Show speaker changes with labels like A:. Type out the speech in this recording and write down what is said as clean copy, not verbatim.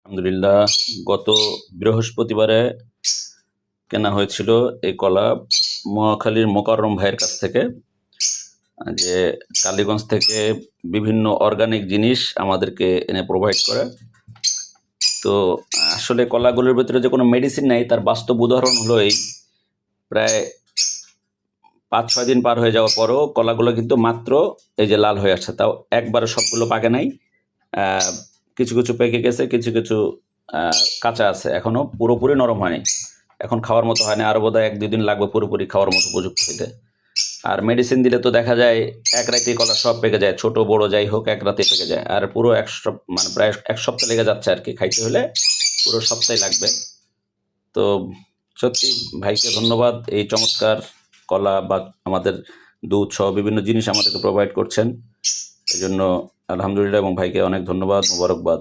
A: আলহামদুলিল্লাহ, গত বৃহস্পতিবারে কেনা হয়েছিল এই কলা মহাখালীর মোকাররম ভাইয়ের কাছ থেকে। যে কালীগঞ্জ থেকে বিভিন্ন অর্গানিক জিনিস আমাদেরকে এনে প্রোভাইড করে। তো আসলে কলাগুলোর ভিতরে যে কোনো মেডিসিন নাই তার বাস্তব উদাহরণ হলো এই, প্রায় 5-6 দিন পার হয়ে যাওয়ার পরও কলাগুলো কিন্তু মাত্র এই যে লাল হয়ে আসছে, তাও একবারে সবগুলো পাকে নাই। কিছু কিছু পেকে গেছে, কিছু কিছু কাঁচা আছে, এখনো পুরোপুরি নরম হয়নি, এখন খাওয়ার মতো হয়নি। আরও বোধহয় 1-2 দিন লাগবে পুরোপুরি খাওয়ার মতো উপযুক্ত হইতে। আর মেডিসিন দিলে তো দেখা যায় এক রাতেই কলা সব পেকে যায়, ছোট বড় যাই হোক এক রাতে পেকে যায়। আর পুরো মানে প্রায় 1 সপ্তাহ লেগে যাচ্ছে আর কি, খাইতে হলে পুরো সপ্তাহে লাগবে। তো সত্যি ভাইকে ধন্যবাদ, এই চমৎকার কলা বা আমাদের দুধ সহ বিভিন্ন জিনিস আমাদেরকে প্রোভাইড করছেন, এই জন্য আলহামদুলিল্লাহ, এবং ভাইকে অনেক ধন্যবাদ, মোবারকবাদ।